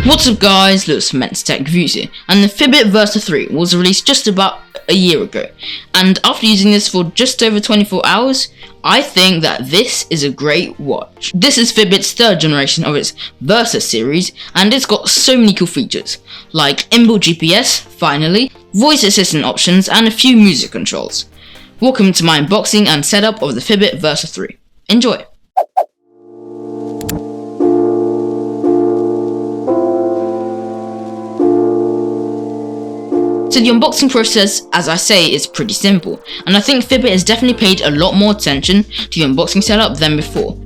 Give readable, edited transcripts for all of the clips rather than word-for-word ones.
What's up guys, Lewis from Mensah Reviews here, and the Fitbit Versa 3 was released just about a year ago, and after using this for just over 24 hours, I think that this is a great watch. This is Fitbit's third generation of its Versa series, and it's got so many cool features, like inbuilt GPS, finally, voice assistant options, and a few music controls. Welcome to my unboxing and setup of the Fitbit Versa 3. Enjoy! So the unboxing process, as I say, is pretty simple, and I think Fitbit has definitely paid a lot more attention to the unboxing setup than before.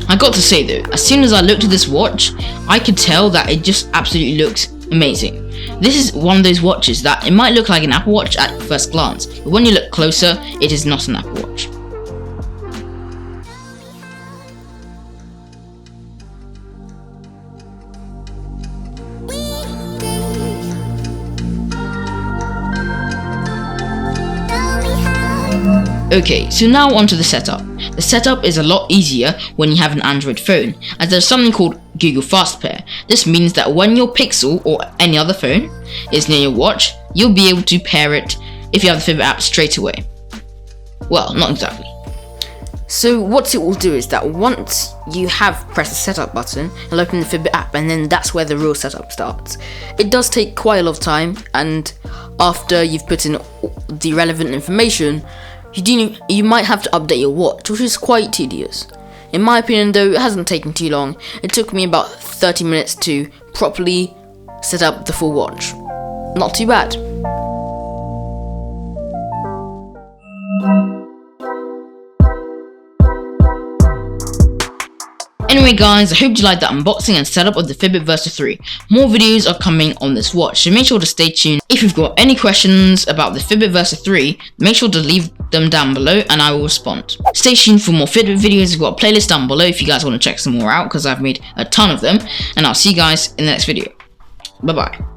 I got to say though, as soon as I looked at this watch, I could tell that it just absolutely looks amazing. This is one of those watches that it might look like an Apple Watch at first glance, but when you look closer, it is not an Apple Watch. Okay, so now onto the setup. The setup is a lot easier when you have an Android phone, as there's something called Google Fast Pair. This means that when your Pixel or any other phone is near your watch, you'll be able to pair it if you have the Fitbit app straight away. Well, not exactly. So what it will do is that once you have pressed the setup button, it'll open the Fitbit app, and then that's where the real setup starts. It does take quite a lot of time, and after you've put in the relevant information, you might have to update your watch, which is quite tedious. In my opinion though, it hasn't taken too long. It took me about 30 minutes to properly set up the full watch. Not too bad. Anyway guys, I hope you liked that unboxing and setup of the Fitbit Versa 3. More videos are coming on this watch, so make sure to stay tuned. If you've got any questions about the Fitbit Versa 3, make sure to leave them down below and I will respond. Stay tuned for more Fitbit videos. I've got a playlist down below if you guys want to check some more out, because I've made a ton of them, and I'll see you guys in the next video. Bye bye.